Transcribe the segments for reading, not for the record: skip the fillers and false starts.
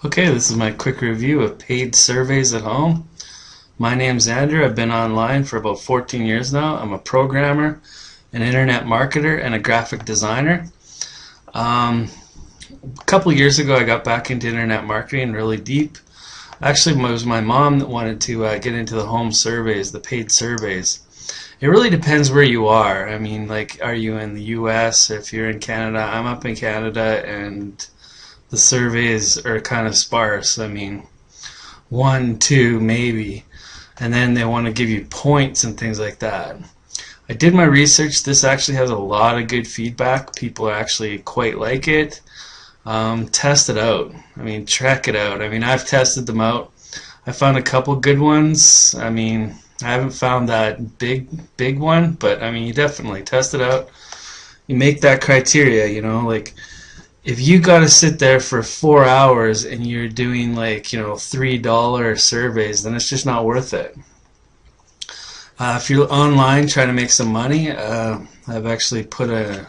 Okay, this is my quick review of paid surveys at home. My name's Andrew. I've been online for about 14 years now. I'm a programmer, an internet marketer, and a graphic designer. Um, a couple years ago, I got back into internet marketing really deep. Actually, it was my mom that wanted to get into the home surveys, the paid surveys. It really depends where you are. I mean, like, are you in the US? If you're in Canada, I'm up in Canada, and the surveys are kind of sparse. I mean, one, two, maybe. And then they want to give you points and things like that. I did my research. This actually has a lot of good feedback. People actually quite like it. Test it out. I mean, check it out. I mean, I've tested them out. I found a couple good ones. I mean, I haven't found that big one, but I mean, you definitely test it out. You make that criteria, like if you got to sit there for 4 hours and you're doing like, $3 surveys, then it's just not worth it. If you're online trying to make some money, I've actually put a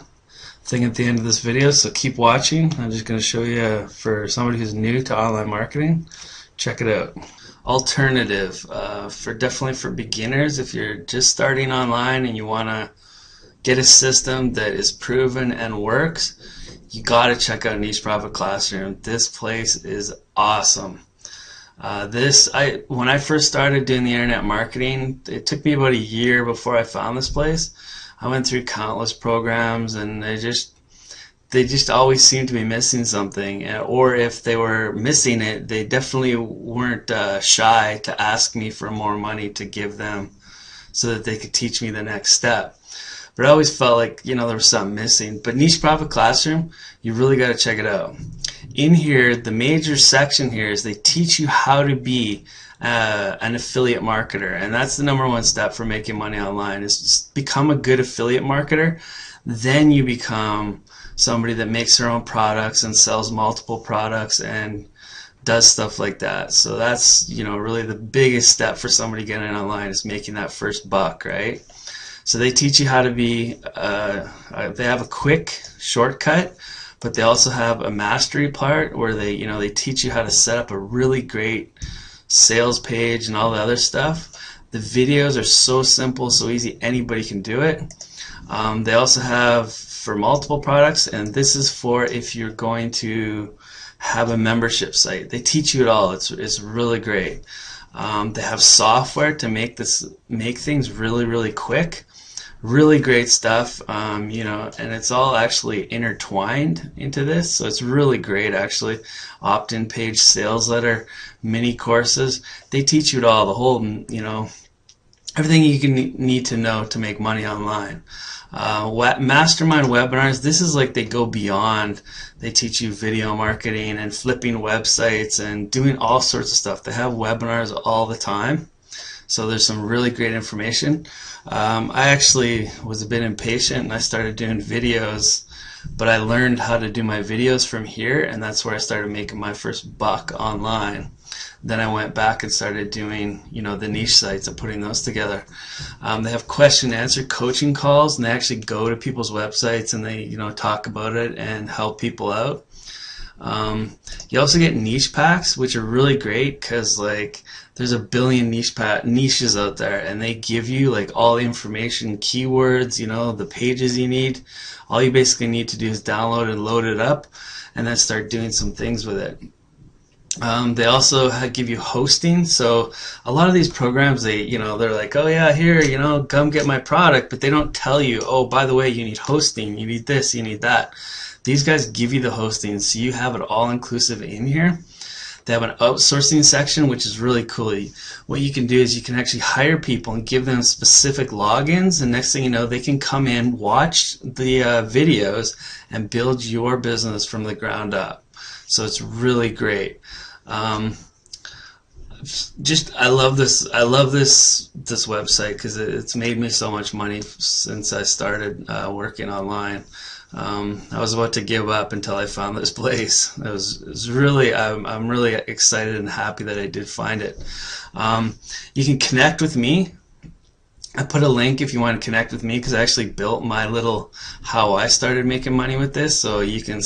thing at the end of this video, so keep watching. I'm just going to show you for somebody who's new to online marketing. Check it out. Alternative, definitely for beginners. If you're just starting online and you want to get a system that is proven and works, you got to check out Niche Profit Classroom. This place is awesome. When I first started doing the internet marketing, it took me about a year before I found this place. I went through countless programs, and they just always seemed to be missing something. Or if they were missing it, they definitely weren't shy to ask me for more money to give them so that they could teach me the next step. But I always felt like, there was something missing. But Niche Profit Classroom, you really got to check it out. In here, the major section here is they teach you how to be an affiliate marketer. And that's the #1 step for making money online, is just become a good affiliate marketer. Then you become somebody that makes their own products and sells multiple products and does stuff like that. So that's, really the biggest step for somebody getting online, is making that first buck, right? So they teach you how to be, they have a quick shortcut, but they also have a mastery part where they teach you how to set up a really great sales page and all the other stuff. The videos are so simple, so easy, anybody can do it. They also have for multiple products, and this is for if you're going to have a membership site. They teach you it all. It's really great. They have software to make things really, really quick. Really great stuff, and it's all actually intertwined into this, so it's really great actually. Opt-in page, sales letter, mini courses. They teach you it all, the whole, everything you need to know to make money online. Mastermind webinars, this is like they go beyond. They teach you video marketing and flipping websites and doing all sorts of stuff. They have webinars all the time. So there's some really great information. I actually was a bit impatient and I started doing videos, but I learned how to do my videos from here, and that's where I started making my first buck online. Then I went back and started doing, the niche sites and putting those together. They have question and answer coaching calls, and they actually go to people's websites and they, talk about it and help people out. You also get niche packs, which are really great because there's a billion niches out there, and they give you all the information, keywords, the pages you need. All you basically need to do is download and load it up, and then start doing some things with it. They also give you hosting. So a lot of these programs, they're like, oh yeah, here, come get my product, but they don't tell you, oh, by the way, you need hosting, you need this, you need that. These guys give you the hosting, so you have it all inclusive in here. They have an outsourcing section, which is really cool. What you can do is you can actually hire people and give them specific logins, and next thing you know, they can come in, watch the videos, and build your business from the ground up. So it's really great. I love this. I love this website because it's made me so much money since I started working online. I was about to give up until I found this place. It was really, I'm really excited and happy that I did find it. You can connect with me. I put a link if you want to connect with me, because I actually built my little how I started making money with this, so you can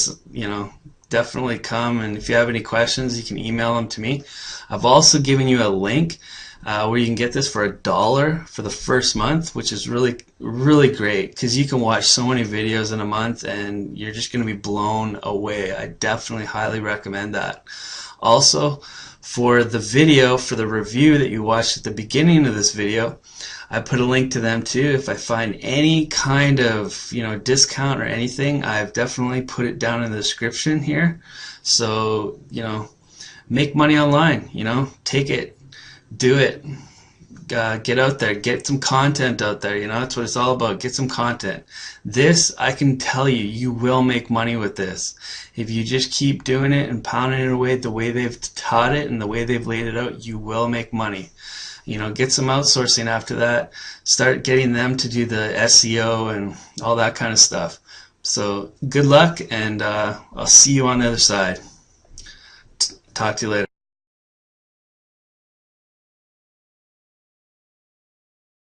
definitely come, and if you have any questions, you can email them to me. I've also given you a link where you can get this for $1 for the first month, which is really great because you can watch so many videos in a month and you're just going to be blown away. I definitely highly recommend that. Also, for the video, for the review that you watched at the beginning of this video, I put a link to them too. If I find any kind of discount or anything, I've definitely put it down in the description here. So make money online. Take it, do it. Get out there, get some content out there. That's what it's all about. Get some content. This, I can tell you, you will make money with this. If you just keep doing it and pounding it away the way they've taught it and the way they've laid it out, you will make money. Get some outsourcing after that. Start getting them to do the SEO and all that kind of stuff. So good luck, and I'll see you on the other side. Talk to you later.